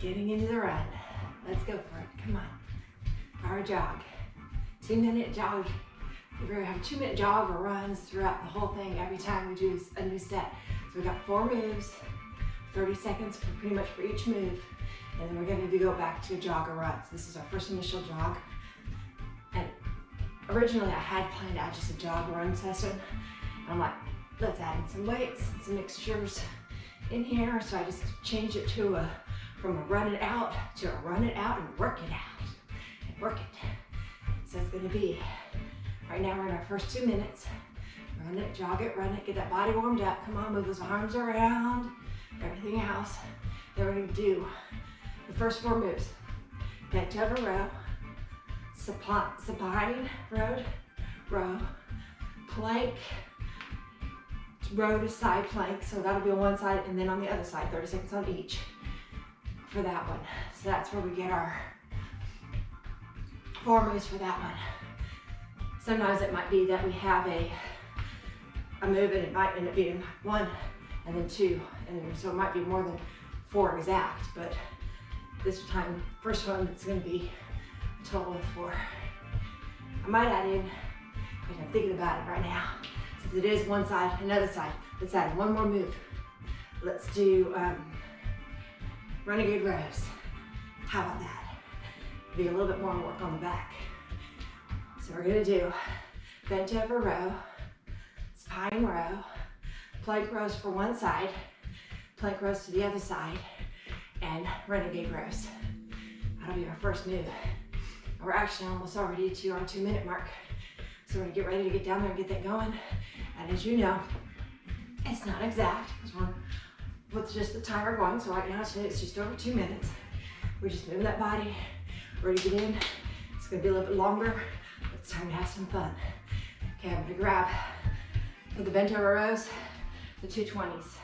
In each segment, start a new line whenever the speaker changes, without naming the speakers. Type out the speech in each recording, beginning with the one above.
Getting into the run. Let's go for it. Come on. Our jog. 2-minute jog. We're going to have a 2-minute jog or runs throughout the whole thing every time we do a new set. So we've got 4 moves, 30 seconds for pretty much for each move. And then we're going to go back to a jog or run. So this is our first initial jog. And originally I had planned out just a jog or run session. And I'm like, let's add in some weights, some mixtures in here. So I just changed it to from a run it out to a run it out and work it out. And work it. So it's going to be, right now we're in our first 2 minutes. Run it, jog it, run it, get that body warmed up. Come on, move those arms around, everything else. Then we're going to do the first 4 moves. Bent over row, supine row, plank, row to side plank. So that'll be on one side and then on the other side, 30 seconds on each for that one. So that's where we get our 4 moves for that one. Sometimes it might be that we have a move and it might end up being 1 and then 2. And so it might be more than 4 exact, but this time, first one, it's going to be a total of 4. I might add in, I'm thinking about it right now, since it is one side, another side, let's add 1 more move. Let's do Renegade Rows. How about that? Be a little bit more work on the back. So we're going to do bent over row, supine row, plank rows for one side, plank rows to the other side, and Renegade Rows. That'll be our first move. And we're actually almost already to our 2-minute mark. So we're gonna get ready to get down there and get that going. And as you know, it's not exact because we're with just the timer going. So right now it's just over 2 minutes. We're just moving that body, ready to get in. It's gonna be a little bit longer, but it's time to have some fun. Okay, I'm gonna grab for the bent over rows, the 220s.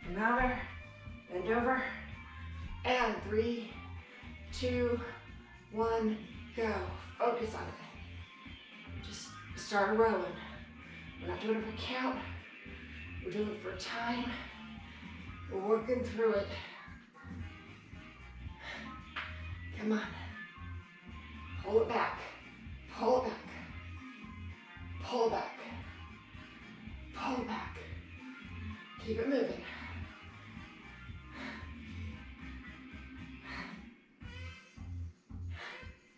Come over, bend over, and 3, 2, 1, go. Focus on it. Just start rowing. We're not doing it for count. We're doing it for time. We're working through it. Come on. Pull it back. Pull it back. Pull it back. Pull it back. Keep it moving.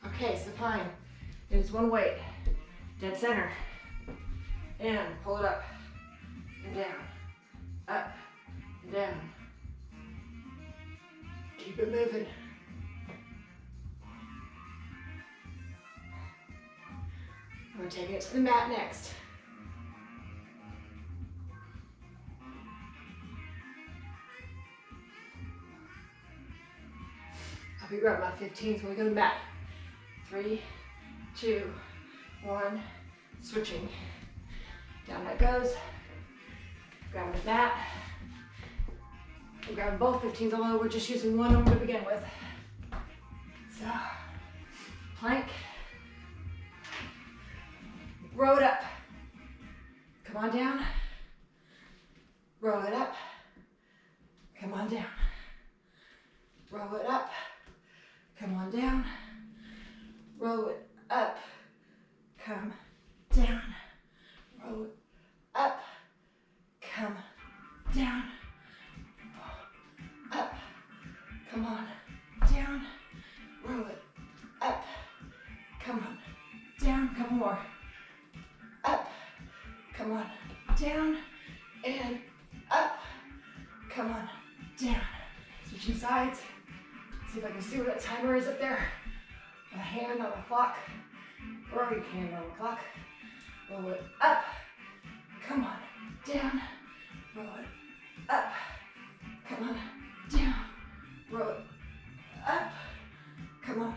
Okay, supine. It's 1 weight. Dead center. And pull it up and down. Up and down. Keep it moving. We're taking it to the mat next. I'll be right about 15, so we go to the mat. 3, 2, 1, switching. Down that goes. Grab the mat. We're grabbing both 15s, although we're just using one arm to begin with. So, plank. Row it up. Come on down. Row it up. Come on down. Row it up. Come on down. Row it up. Come down. Row it up. Come down. Up. Come on down. Row it up. Come on down. Couple more. Up. Come on down. And up. Come on down. Switching sides. See if I can see where that timer is up there. A hand on the clock. Or a hand on the clock. Roll it up. Come on down. Roll it up. Come on down. Roll it up. Come on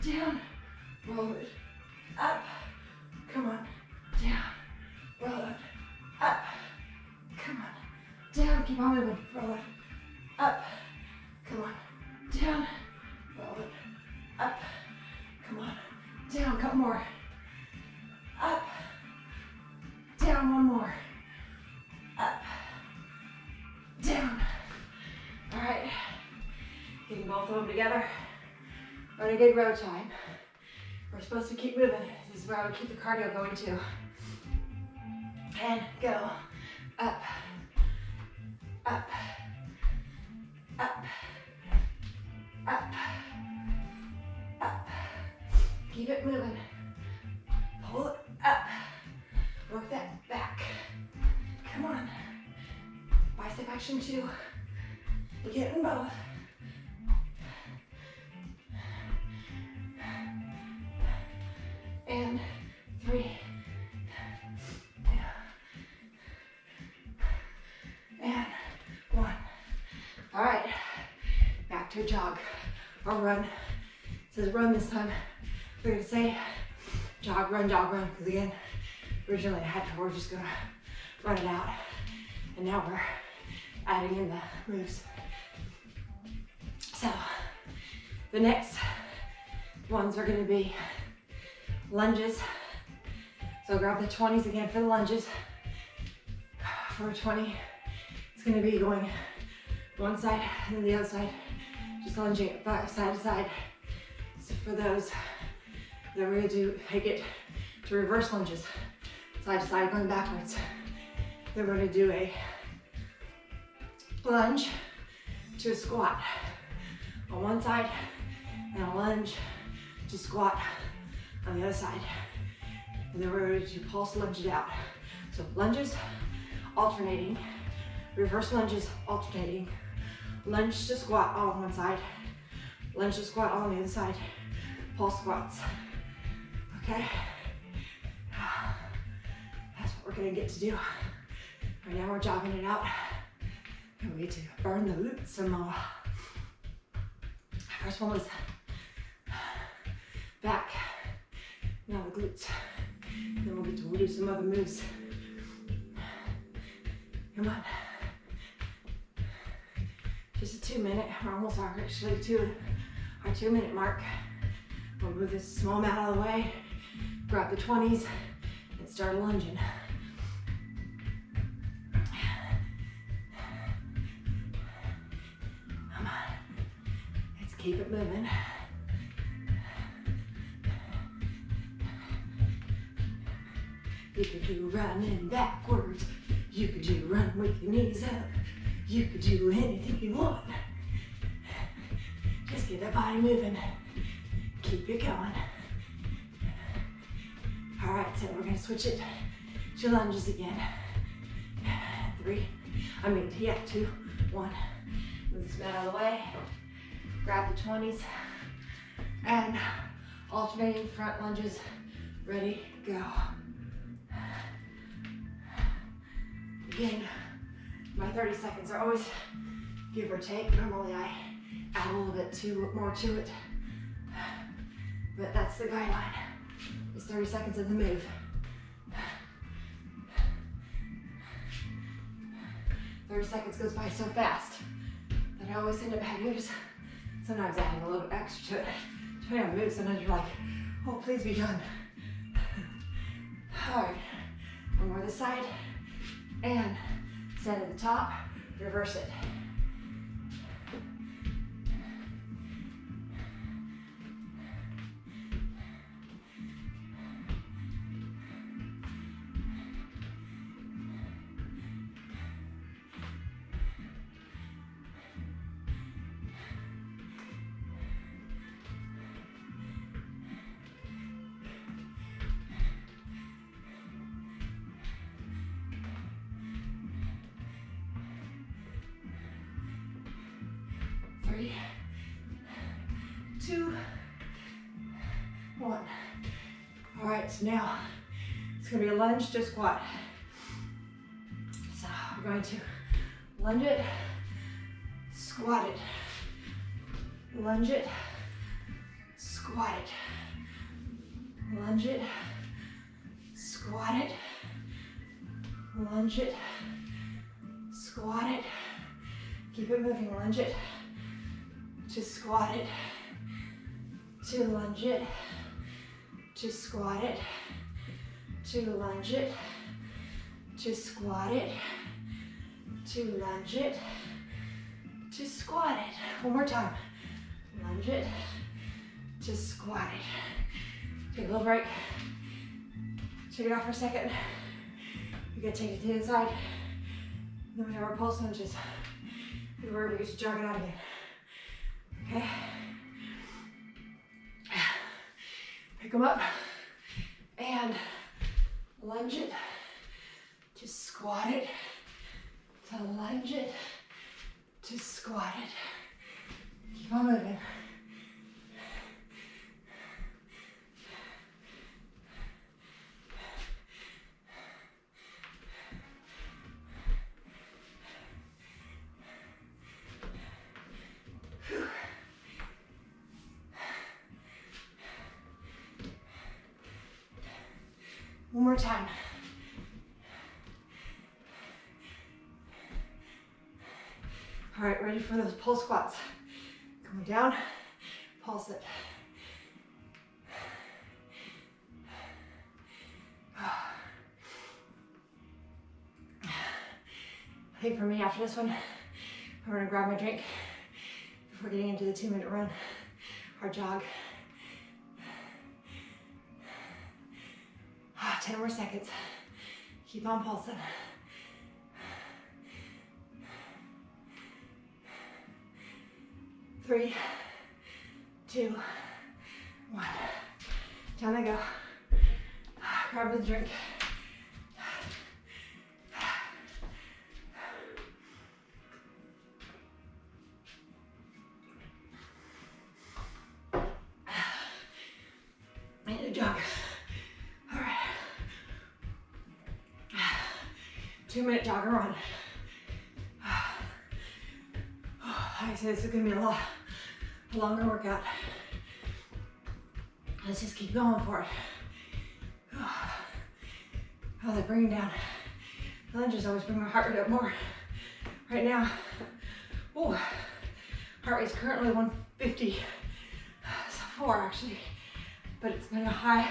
down. Roll it up. Come on down. Roll it up. Come on down. Keep on moving. Roll it up. Come on down. Roll it up. Come on down. Couple more. Up. Down. One more. Up. Down. All right. both of them together. Renegade row time. We're supposed to keep moving. This is where I would keep the cardio going too. And go. Up. Up. Up. Up. Up. Keep it moving. Pull it up. Work that back. Come on. Bicep action 2. We're getting both. And 3. 2. And 1. All right. Back to a jog or run. It says run this time. We're gonna say jog, because again, originally we're just gonna run it out. And now we're adding in the moves. So the next ones are gonna be lunges. So grab the 20s again for the lunges. For a 20, it's gonna be going one side and then the other side. Just lunging it back side to side. So for those, then we're gonna take it to reverse lunges. Side to side, going backwards. Then we're gonna do a lunge to a squat on one side and a lunge to squat on the other side. And then we're going to pulse lunge it out. So lunges alternating, reverse lunges alternating, lunge to squat all on one side, lunge to squat all on the other side, pulse squats. Okay? That's what we're going to get to do. Right now we're jogging it out. And we get to burn the glutes some more. First one was back, now the glutes. Then we'll get to do some other moves. Come on. Just a 2 minute, we're almost actually our 2 minute mark. We'll move this small mat out of the way, grab the 20s, and start lunging. Come on, let's keep it moving. You could do running backwards. You could do run with your knees up. You could do anything you want. Just get that body moving. Keep it going. All right, so we're gonna switch it to lunges again. 2, 1. Move this mat out of the way. Grab the 20s and alternating front lunges. Ready, go. Again, my 30 seconds are always give or take. Normally I add a little bit more to it, but that's the guideline. It's 30 seconds of the move. 30 seconds goes by so fast that I always end up having to sometimes adding a little bit extra to it. Depending on the move, sometimes you're like, oh, please be done. All right, one more this side. And stand at the top, reverse it. Three, 2, 1. All right, so now it's gonna be a lunge to squat. So we're going to lunge it, squat it, lunge it, squat it, lunge it, squat it, lunge it, squat it. Keep it moving, lunge it, to squat it, to lunge it, to squat it, to lunge it, to squat it, to lunge it, to squat it. One more time. lunge it to squat it. Take a little break. Shake it off for a second. We're gonna take it to the inside. Then we have our pulse lunges. Where we just jog it out again. Okay? Pick them up and lunge it to squat it, to lunge it, to squat it. Keep on moving. One more time. All right, ready for those pulse squats. Coming down, pulse it. I think for me, after this one, I'm gonna grab my drink before getting into the 2-minute run or jog. 10 more seconds. Keep on pulsing. Three, 2, 1. Down they go. Grab the drink. And a jog. 2-minute jog or run. Like I said, this is gonna be a longer workout. Let's just keep going for it. Oh, they bring them down. Lunges always bring my heart rate up more. Right now, oh, heart rate's currently 154 actually, but it's been a high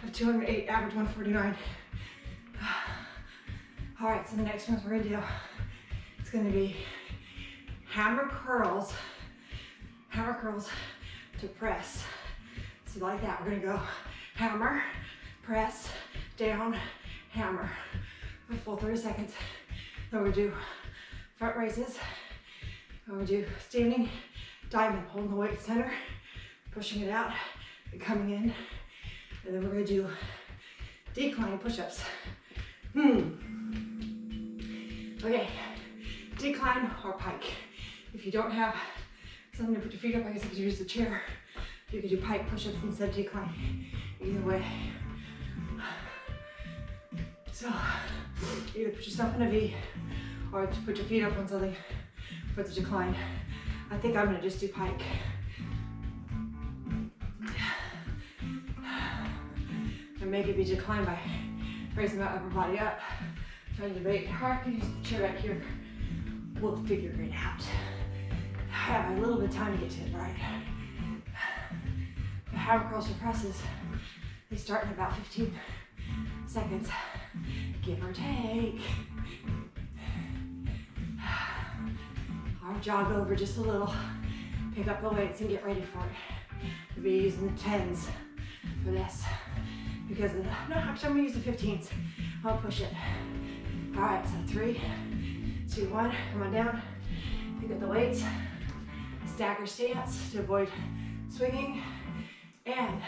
of 208, average 149. All right, so the next one we're gonna do, it's gonna be hammer curls to press. So like that, we're gonna go hammer, press, down, hammer for full 30 seconds. Then we do front raises. Then we do standing diamond, holding the weight center, pushing it out, and coming in. And then we're gonna do decline push-ups. Okay, decline or pike. If you don't have something to put your feet up, I guess you could use the chair. You could do pike push-ups instead of decline. Either way. So, either put yourself in a V or put your feet up on something for the decline. I think I'm gonna just do pike. And make it be decline by raising my upper body up. Trying to debate, or I can use the chair back here. We'll figure it out. I have a little bit of time to get to it, right? The hammer curls or presses, they start in about 15 seconds, give or take. I'll jog over just a little, pick up the weights and get ready for it. We'll be using the 10s for this. Because of the, no, actually I'm gonna use the 15s. I'll push it. All right, so 3, 2, 1, come on down. Pick up the weights. Stagger stance to avoid swinging. And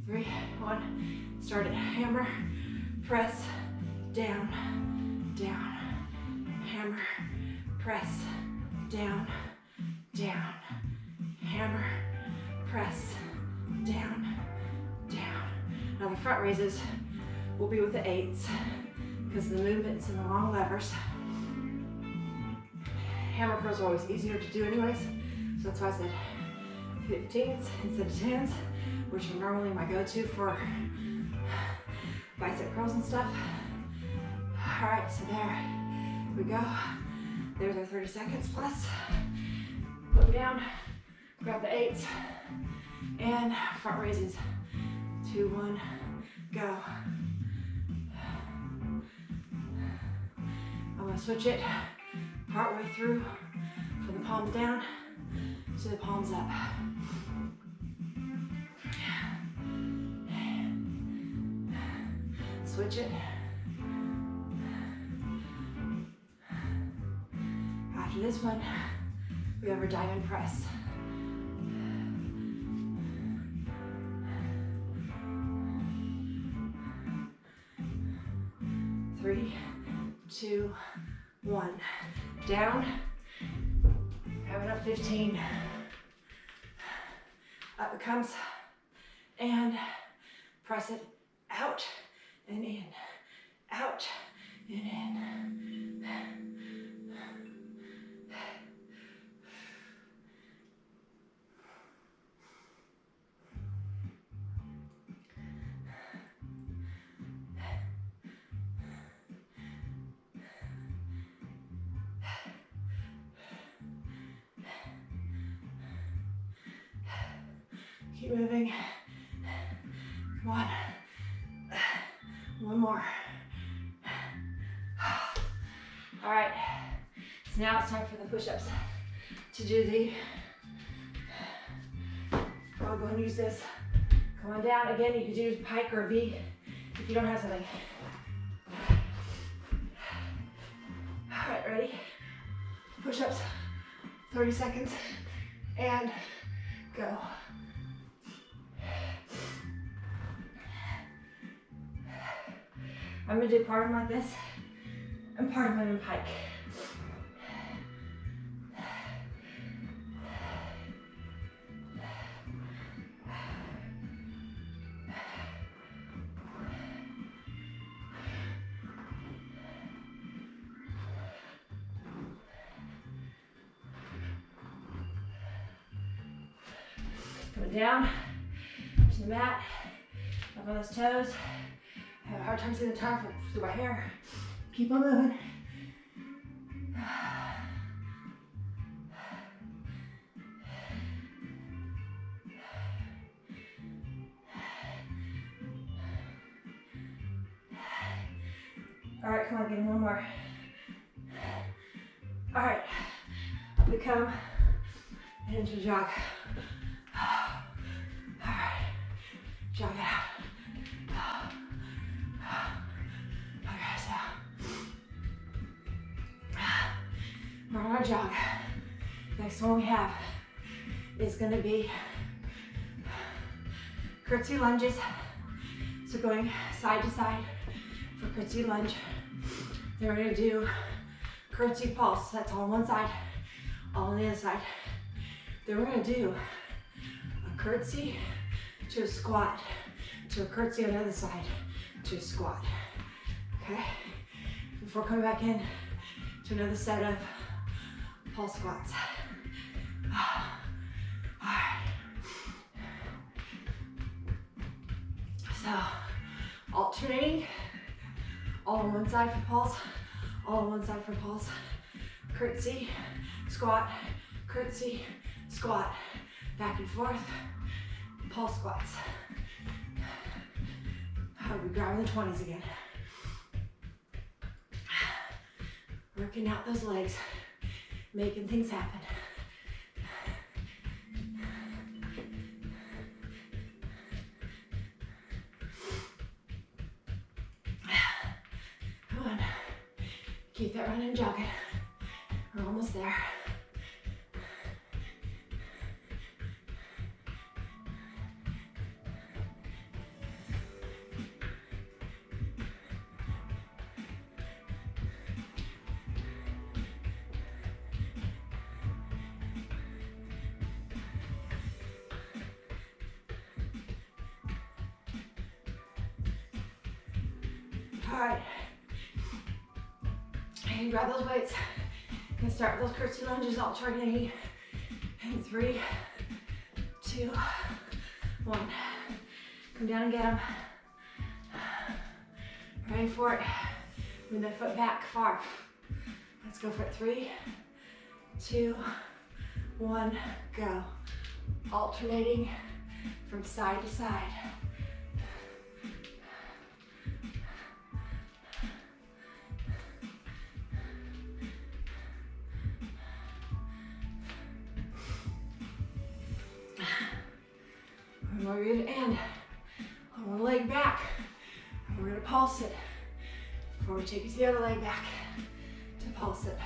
3, 1, start it. Hammer, press, down, down. Hammer, press, down, down. Hammer, press, down, down. Now the front raises will be with the 8s because of the movements and the long levers. Hammer curls are always easier to do anyways, so that's why I said 15s instead of 10s, which are normally my go-to for bicep curls and stuff. All right, so there we go. There's our 30 seconds plus. Look down, grab the 8s, and front raises. 2, 1, go. I'm gonna switch it partway through from the palms down So the palms up. Switch it. After this one, we have our diamond press. Three, two, one. Down. Have enough 15. Up it comes. And press it out and in. Out and in. Keep moving. Come on. One more. All right. So now it's time for the push-ups. To do the, I'll go and use this. Come on down. Again, you could do pike or a V if you don't have something. All right, ready? Push-ups. 30 seconds. And go. I'm gonna do part of them like this and part of them in pike. Coming down to the mat, up on those toes. I have a hard time seeing the time through my hair. Keep on moving. All right, come on, get in one more. All right, we come into jog. All right, jog it out. We're on our jog. Next one we have is going to be curtsy lunges. So going side to side for curtsy lunge. Then we're going to do curtsy pulse. That's all on one side, all on the other side. Then we're going to do a curtsy to a squat, to a curtsy on the other side, to a squat. Okay? Before coming back in to another set of pulse squats. All right. So, alternating, all on one side for pulse, all on one side for pulse. Curtsy, squat, curtsy, squat, back and forth, pulse squats. We're grabbing the 20s again. Working out those legs, making things happen. Come on, keep that running and jogging. We're almost there. All right, and grab those weights and start with those curtsy lunges, alternating in 3, 2, 1. Come down and get them. Ready for it. Move that foot back far. Let's go for it. 3, 2, 1, go. Alternating from side to side. One more good, and one leg back. We're gonna pulse it before we take the other leg back to pulse it.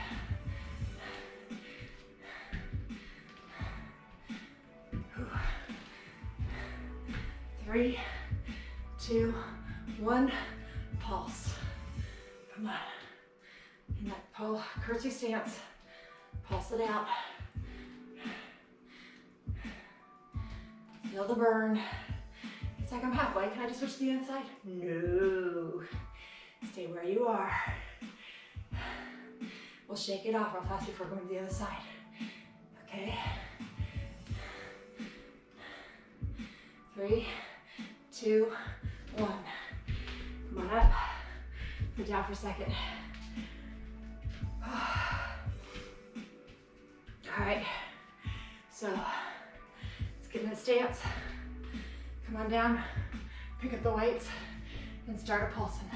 3, 2, 1, pulse. Come on. In that pull, curtsy stance, pulse it out. Feel the burn. It's like I'm halfway. Can I just switch to the other side? No. Stay where you are. We'll shake it off real fast before going to the other side. Okay. 3, 2, 1. Come on up. Put down for a second. All right. So let's get in the stance. Come on down. Pick up the weights and start a pulsing.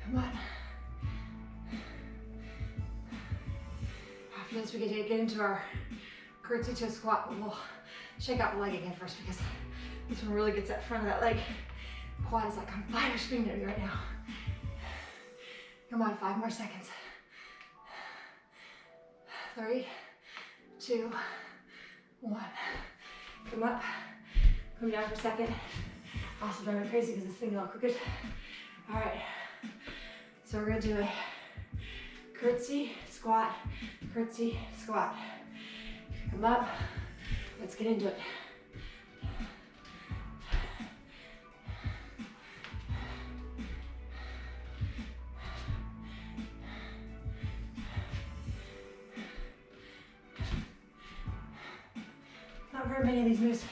Come on. After this, we get into our Curtsey To Squat, but we'll shake out the leg again first because this one really gets that front of that leg. Quad is like on fire screaming at me right now. Come on, 5 more seconds. 3, 2, 1. Come up, come down for a second. Also driving me crazy because this thing is all crooked. All right, so we're gonna do a curtsy, squat, curtsy, squat. Come up, let's get into it. Not very many of these moves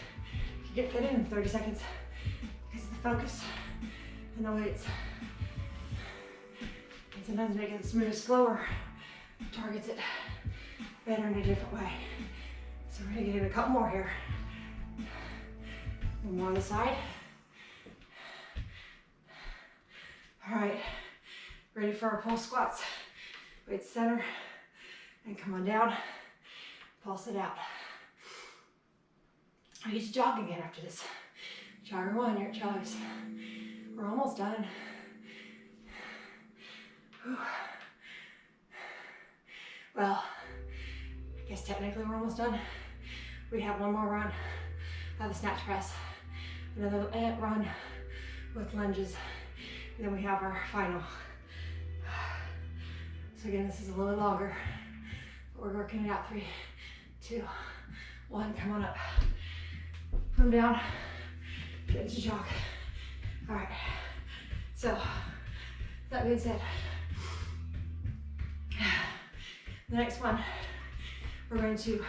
can get fit in 30 seconds because of the focus and the weights. And sometimes making this move slower targets it better in a different way. So we're gonna get in a couple more here. One more on the side. All right, ready for our pulse squats. Weight center, and come on down, pulse it out. I get to jog again after this. Jogger 1, your choice. We're almost done. Whew. Well, I guess technically we're almost done. We have one more run of the snatch press, another run with lunges, and then we have our final. So again, this is a little bit longer, but we're working it out. 3, 2, 1, come on up. Come down, get into jog. All right, so that being said, the next one, we're going to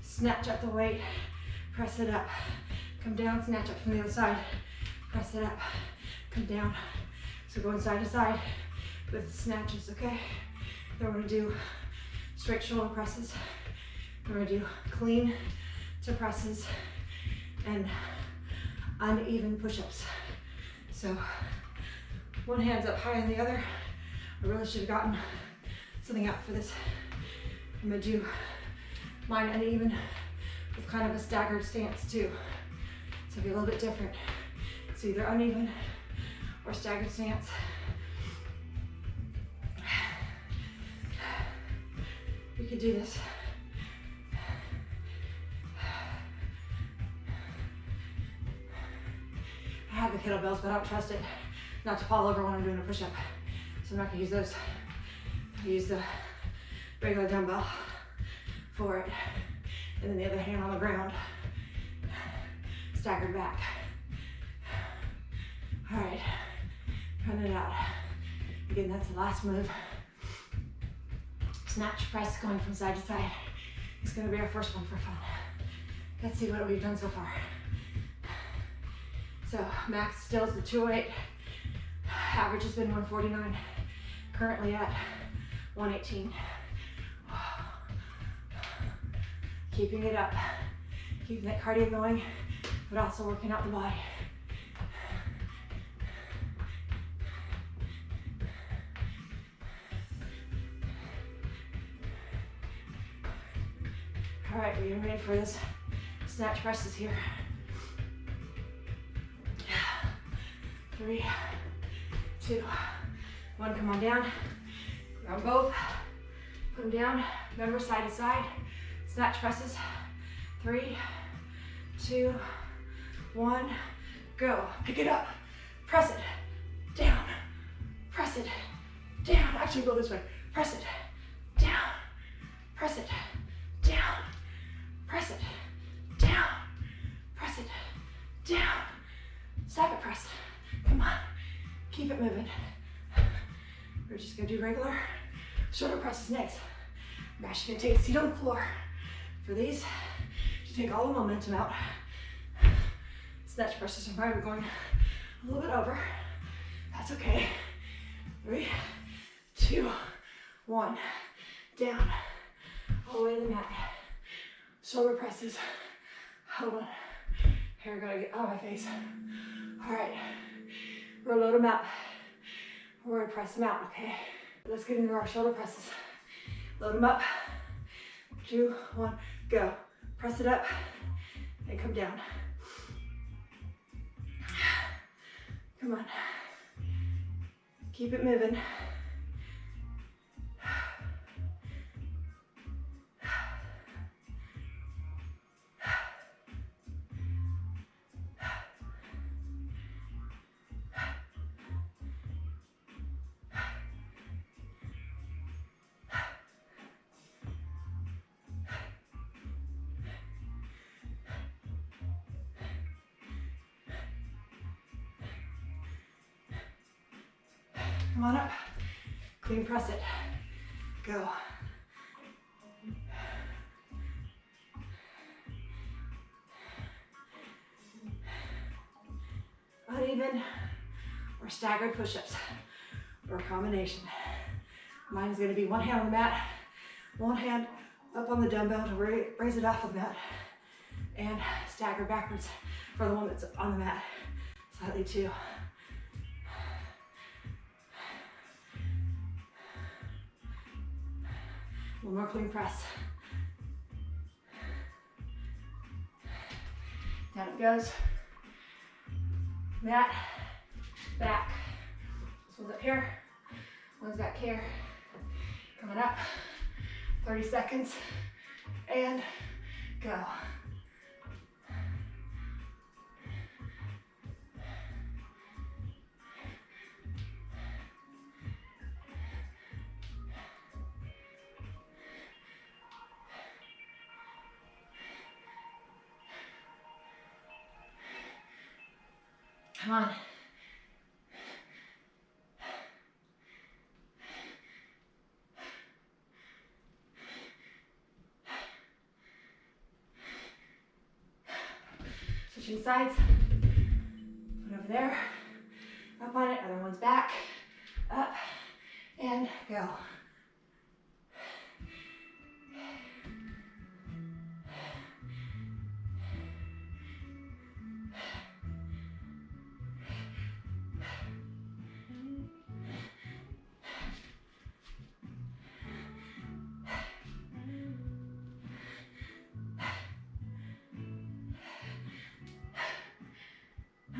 snatch up the weight, press it up, come down, snatch up from the other side, press it up, come down. So going side to side with snatches, okay? Then we're gonna do straight shoulder presses. We're gonna do clean to presses and uneven push-ups. So one hand's up higher than the other. I really should have gotten something out for this. I'm gonna do mine uneven with kind of a staggered stance too. So it'll be a little bit different. It's either uneven or staggered stance. We could do this. I have the kettlebells, but I don't trust it not to fall over when I'm doing a push-up. So I'm not gonna use those. I use the regular dumbbell for it. And then the other hand on the ground. Staggered back. All right, run it out. Again, that's the last move. Snatch press going from side to side. It's gonna be our first one for fun. Let's see what we've done so far. So max still is the 208. Average has been 149. Currently at 118. Keeping it up. Keeping that cardio going, but also working out the body. All right, we're getting ready for this snatch presses here. 3, 2, 1, come on down. Grab both, put them down. Remember, side to side, snatch presses. 3, 2, 1, go. Pick it up, press it, down, press it, down. Actually, go this way. Press it, down, press it, down, press it, down, press it, down. Stagger press. Come on, keep it moving. We're just gonna do regular shoulder presses next. I'm actually gonna take a seat on the floor. For these, to take all the momentum out. Snatch presses are probably going a little bit over. That's okay. 3, 2, 1, down, all the way to the mat. Shoulder presses. Hold on. Hair gotta get out of my face. All right, we're gonna load them out. We're gonna press them out, okay? Let's get into our shoulder presses. Load them up. 2, 1, go. Press it up and come down. Come on. Keep it moving. Come on up, clean press it, go. Uneven or staggered push-ups or a combination. Mine is gonna be one hand on the mat, one hand up on the dumbbell to raise it off the mat, and stagger backwards for the one that's on the mat, slightly too. One more clean press. Down it goes. Mat, back. This one's up here, one's back here. Coming up, 30 seconds, and go. Come on. Switching sides. Put over there. Up on it. Other one's back. Up. And go.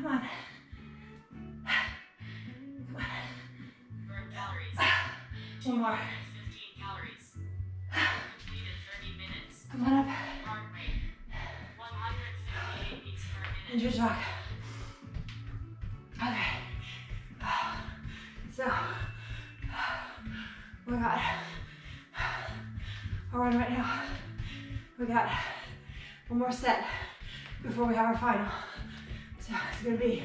Come on. Come on.
Burn calories.
One more.
15 calories. Completed 30 minutes.
Come on up.
Heart rate 158 beats per minute.
Min Jog. Okay. So, we got our run right now. We got one more set before we have our final. So it's gonna be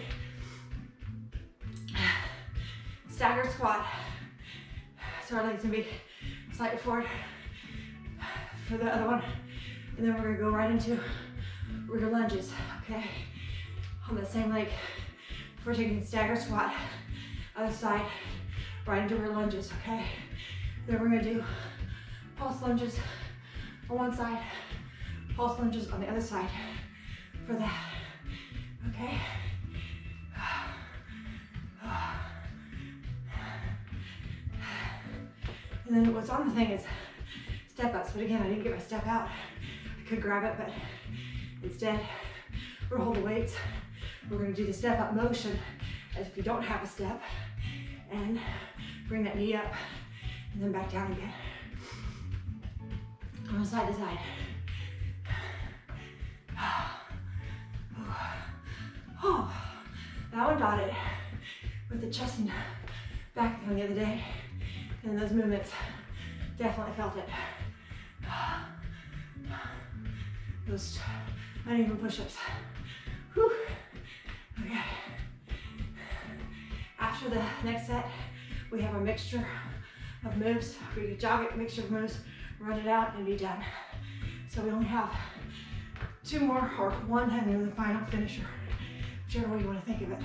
staggered squat. So our legs gonna be slightly forward for the other one. And then we're gonna go right into rear lunges, okay? On the same leg. We're taking staggered squat, other side, right into rear lunges, okay? Then we're gonna do pulse lunges on one side, pulse lunges on the other side for that, okay? And then what's on the thing is step ups, but again, I didn't get my step out could grab it, but instead, roll the weights. We're gonna do the step up motion as if you don't have a step, and bring that knee up, and then back down again. From side to side. Oh, that one got it with the chest and back thing the other day, and those movements definitely felt it. Those uneven push-ups. Whew. Okay. After the next set, we have a mixture of moves. We could jog it, mixture of moves, run it out, and be done. So we only have 2 more, or 1, and then the final finisher, whichever way you want to think of it.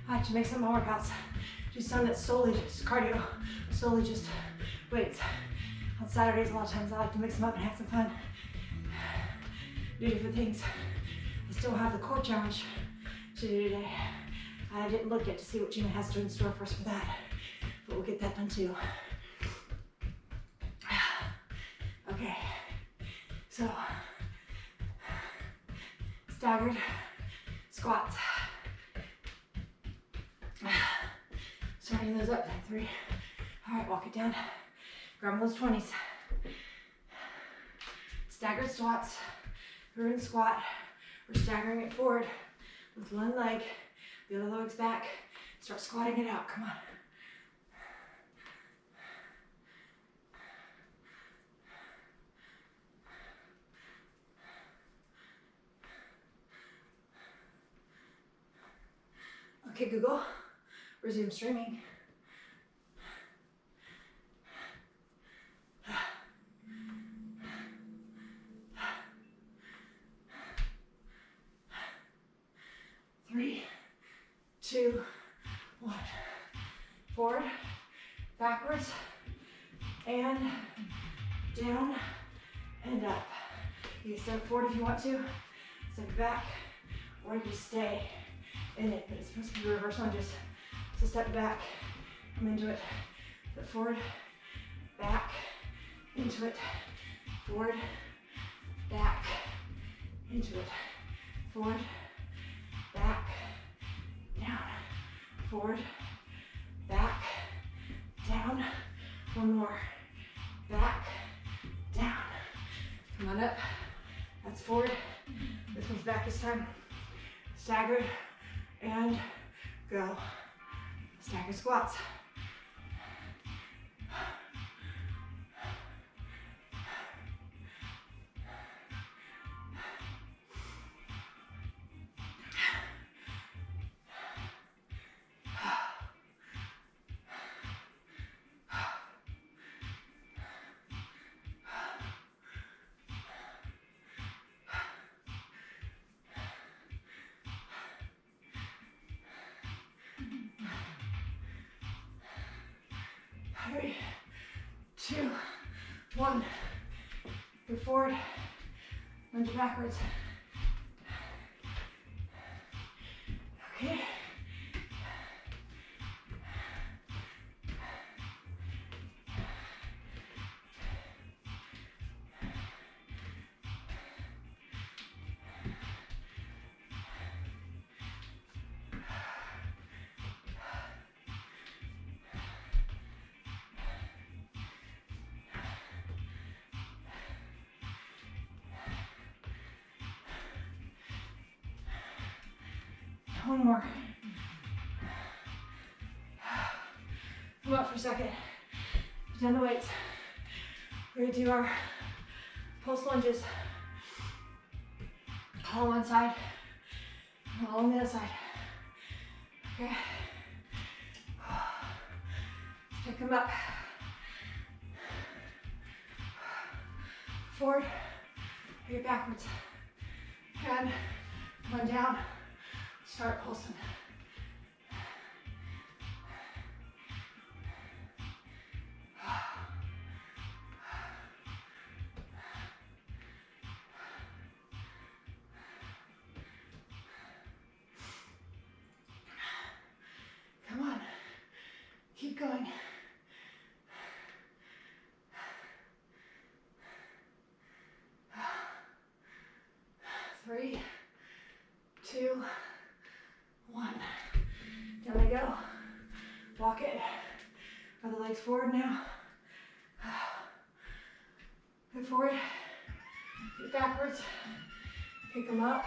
I like to make some more workouts. Do some that's solely just cardio, solely just weights. On Saturdays, a lot of times I like to mix them up and have some fun. Do different things. I still have the core challenge to do today. I didn't look yet to see what Gina has in store for us for that, but we'll get that done too. Okay, so staggered squats. Starting those up, 3. All right, walk it down. Grab those 20s. Staggered squats, curtsey squat. We're staggering it forward with one leg, the other leg's back. Start squatting it out, come on. Okay, Google, resume streaming. Three, 2, 1. Forward, backwards, and down, and up. You can step forward if you want to, step back, or you can stay in it, but it's supposed to be reverse lunges. So step back, come into it, step forward, back, into it, forward, back, into it, forward, back, down, forward, back, down, one more, back, down, come on up, that's forward, this one's back this time, staggered, and go. Staggered squats. Three, 2, 1. Go forward, lunge backwards. Okay. One more. Come up for a second. Put down the weights. We're gonna do our pulse lunges. All on one side, all on the other side. Okay. Pick them up. Forward, get backwards. And one down. Start pulsing. forward now. Hip forward, hip backwards, pick them up,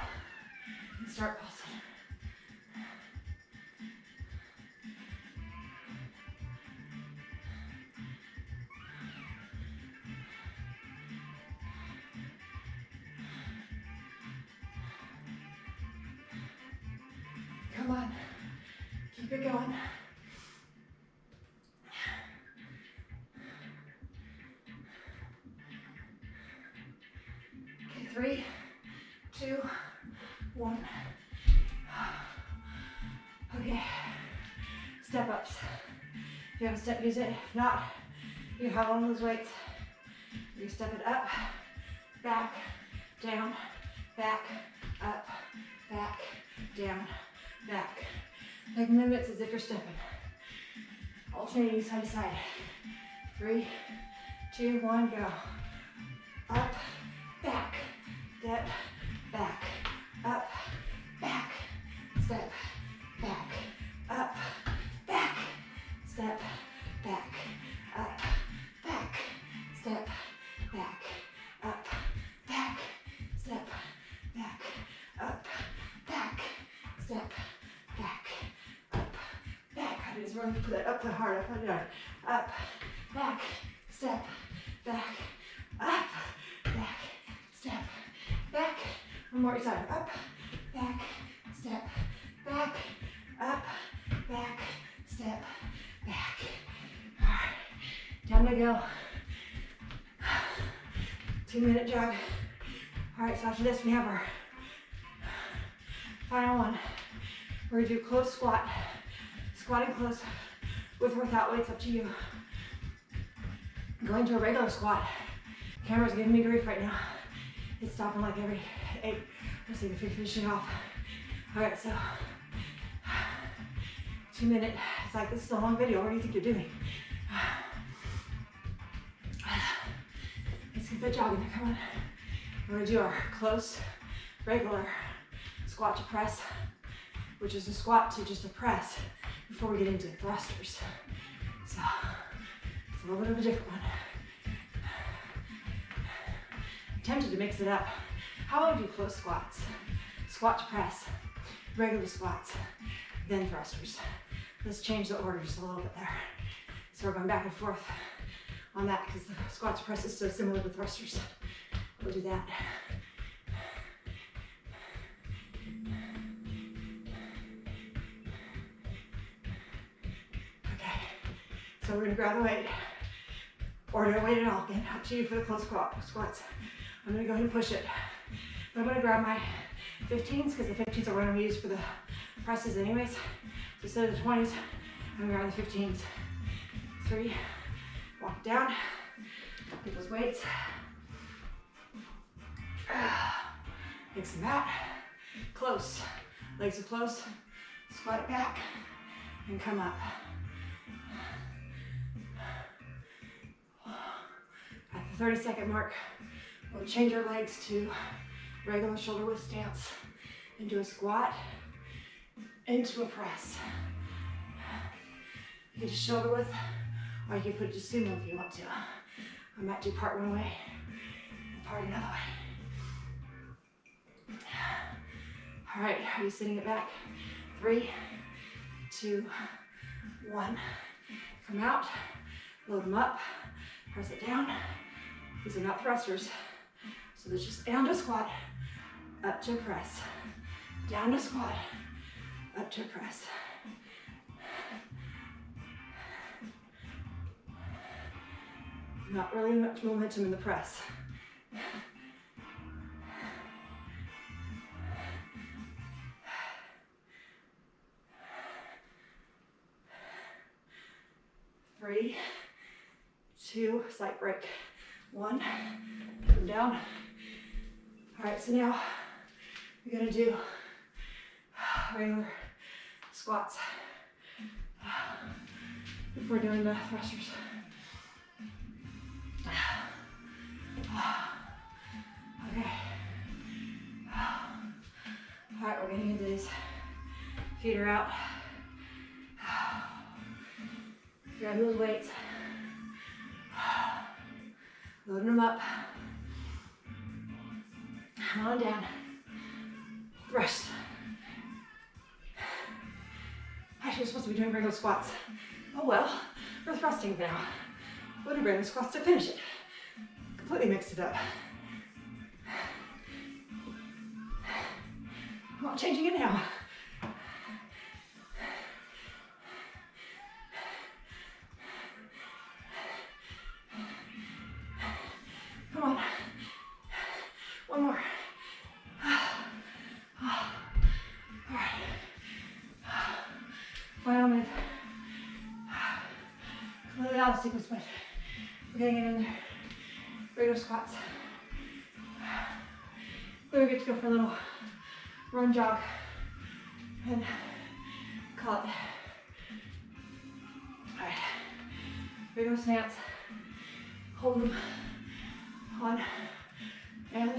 and start pulsing. Come on, keep it going. Okay, 3, 2, 1. Okay, step ups. If you have a step, use it. If not, you have one of those weights. You step it up, back, down, back, up, back, down, back. Like movements as if you're stepping. Alternating side to side. 3, 2, 1, go. Up, back, step, back, up, back, step, back, up, back, step, back, up, back, step, back, up, back, step, back, up, back, step, back, up, back. I just want to put that up the hard, up and down. Up, back, step, back, up, back, step, back. One more time. Up, back, step, back, up, back, step, back. All right, time to go. 2-minute jog. All right, so after this we have our final one. We're gonna do close squat. Squatting close with or without weights, up to you. Going to a regular squat. Camera's giving me grief right now. It's stopping like every 8. Let's see if we finish it off. All right, so 2-minute. It's like, this is a long video. What do you think you're doing? Let's get that jogging there. Come on. We're gonna do our close, regular squat to press, which is a squat to just a press before we get into thrusters. So it's a little bit of a different one. I'm tempted to mix it up. How about we do close squats? Squat to press, regular squats, then thrusters. Let's change the order just a little bit there. So we're going back and forth on that because the squat to press is so similar to thrusters. We'll do that. Okay, so we're gonna grab the weight, or no weight at all, again, up to you for the close squats. I'm gonna go ahead and push it. I'm gonna grab my 15s, because the 15s are what I'm gonna use for the presses anyways. So instead of the 20s, I'm gonna grab the 15s. 3, walk down, get those weights. Mix them out, close, legs are close, squat it back, and come up. At the 30-second mark, we'll change our legs to regular shoulder width stance, into a squat, into a press. You can just shoulder width, or you can put it to sumo if you want to. I might do part one way, and part another way. All right, are you sitting it back? 3, 2, 1. Come out, load them up, press it down. These are not thrusters, so there's just down to squat, up to press, down to squat, up to press. Not really much momentum in the press. Three, 2, slight break. 1, come down. All right, so now we're gonna do regular squats before doing the thrusters. Okay. All right, we're getting into these. Feet are out. Grab those weights. Loading them up. On down. Thrust. Actually, we're supposed to be doing regular squats. Oh well, we're thrusting now. We'll do regular squats to finish it. Completely mixed it up. I'm not changing it now. Come on. One more. All right. Final move. Completely out of sequence, but we're getting it in there. Regular squats. Then we get to go for a little run jog and call it. All right. Regular stance. Hold them on and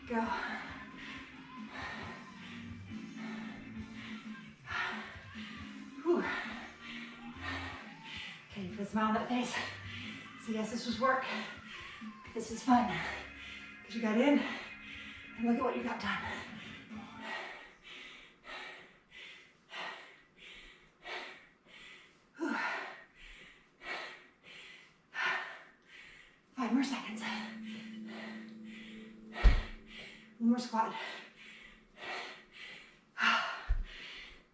go. Whew. Okay, you put a smile on that face. So yes, this was work. This is fun. Because you got in, and look at what you got done. Whew. 5 more seconds. One more squat.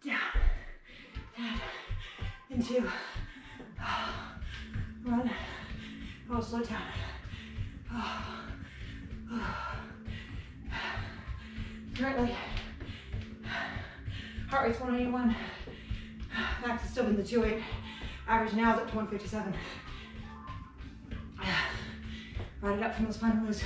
Down. Down. Into. Run. Oh, slow down. Currently, heart rate's 181. Max has still been the 2.8. Average now is up to 157. Brought it up from those final moves.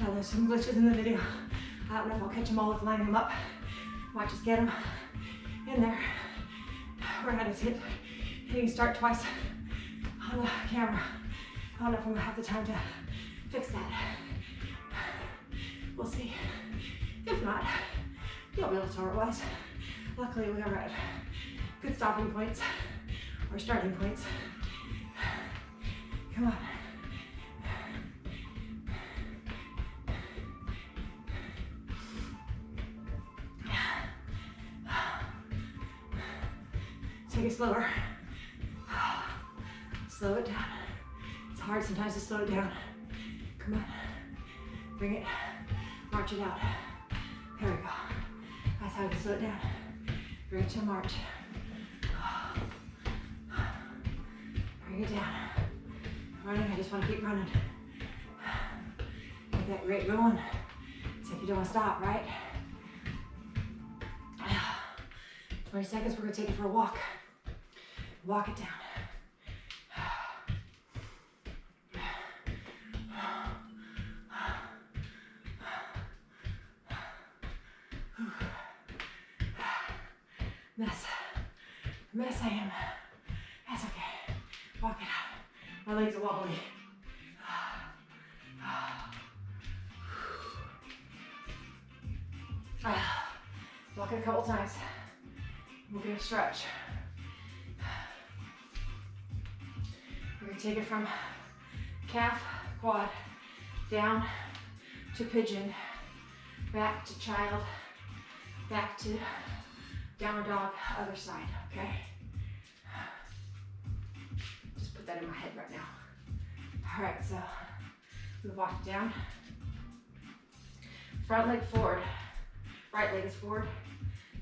Now there's some glitches in the video. I don't know if I'll catch them all with lining them up. Might just get them in there. We're gonna hit hitting start twice on the camera. I don't know if I'm gonna have the time to fix that. We'll see. If not, you'll be able to otherwise. Luckily, we are at good stopping points or starting points. Come on. Take it slower. Slow it down. It's hard sometimes to slow it down. Come on. Bring it. March it out. There we go. That's how you slow it down. Bring it to a march. Bring it down. Running, I just want to keep running. Get that rate going. So you don't want to stop, right? 20 seconds, we're gonna take it for a walk. Walk it down. Mess I am. That's okay. Walk it out. My legs are wobbly. Walk it a couple times. We'll get a stretch. We're gonna take it from calf, quad, down to pigeon, back to child, back to downward dog, other side, okay? Just put that in my head right now. All right, so we'll walk it down. Front leg forward, right leg is forward,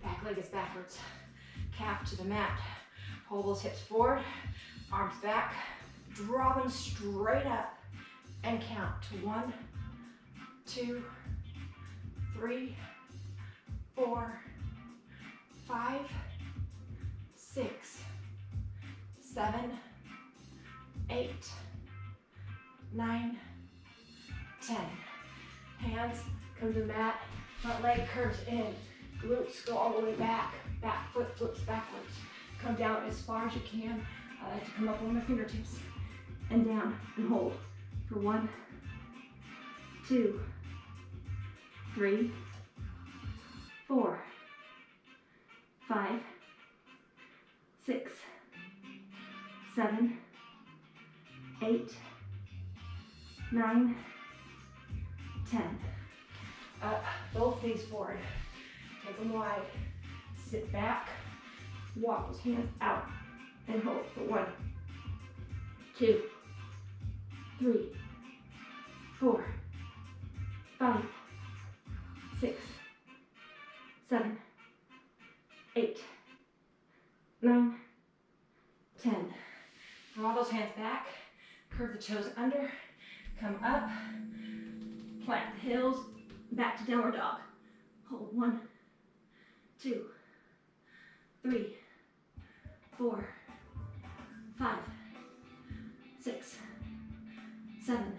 back leg is backwards. Calf to the mat, pull those hips forward, arms back, draw them straight up and count to 1, 2, 3, 4, 5, 6, 7, 8, 9, 10. Hands come to the mat, front leg curves in, Glutes go all the way back. Back foot flips backwards. Come down as far as you can. I like to come up on my fingertips and down and hold for 1, 2, 3, 4, 5, 6, 7, 8, 9, 10. Up, both knees forward. Take them wide. Sit back. Walk those hands out and hold for 1, 2, 3, 4, 5, 6, 7, 8, 9, 10. Draw those hands back. Curve the toes under. Come up. Plant the heels. Back to downward dog. Hold 1, 2, 3, 4, 5, 6, 7,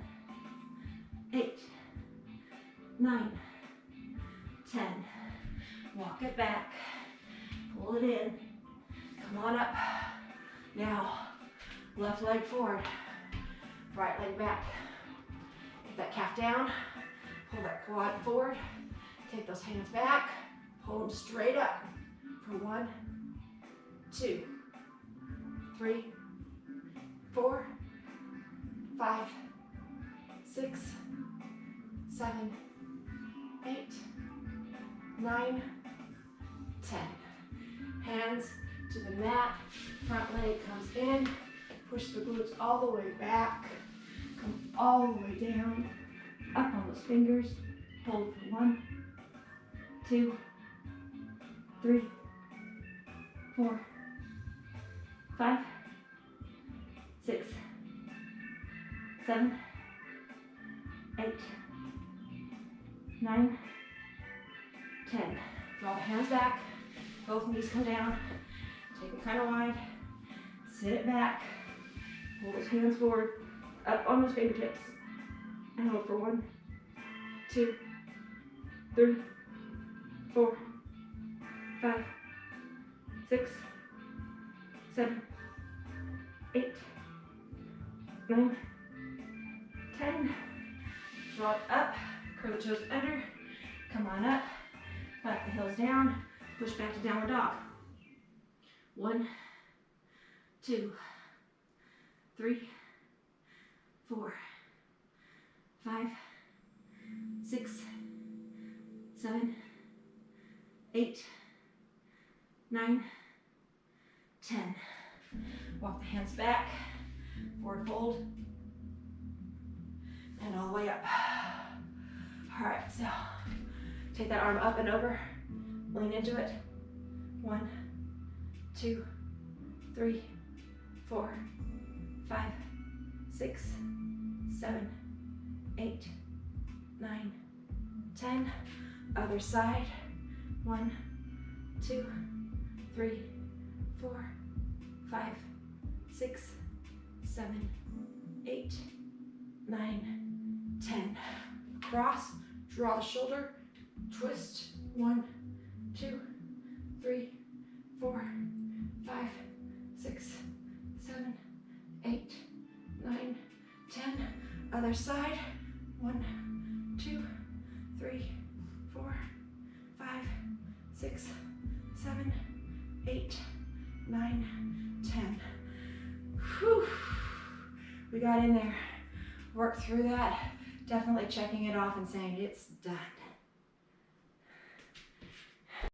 8, 9, 10. Walk it back. Pull it in. Come on up. Now, left leg forward. Right leg back. Get that calf down. Pull that quad forward. Take those hands back. Pull them straight up for 1, 2, 3, 4, 5, 6, 7, 8, 9, 10. Hands to the mat. Front leg comes in. Push the glutes all the way back. Come all the way down. Up on those fingers. Hold for 1, 2, 3, 4, 5, 6, 7, 8, 9, 10. Draw the hands back. Both knees come down. Take it kind of wide. Sit it back. Pull those hands forward. Up on those fingertips. And hold for 1, 2, 3, 4, 5, 6, 7, 8, 9, 10. Draw it up. Curl the toes under. Come on up. Flat the heels down. Push back to downward dog. 1, 2, 3, 4, 5, 6, 7, 8, 9, 10. Walk the hands back, forward fold, and all the way up. All right, so take that arm up and over, lean into it. 1, 2, 3, 4, 5, 6, 7, 8, 9, 10. Other side. 1, 2, 3, 4, 5, 6, 7, 8, 9, 10. Cross, draw the shoulder, twist. 1, 2, 3, 4, 5, 6, 7, 8, 9, 10. Other side. 1, 2, 3, 4, 5, 6, 7, 8, 9, 10. Whew. We got in there. Worked through that. Definitely checking it off and saying it's done.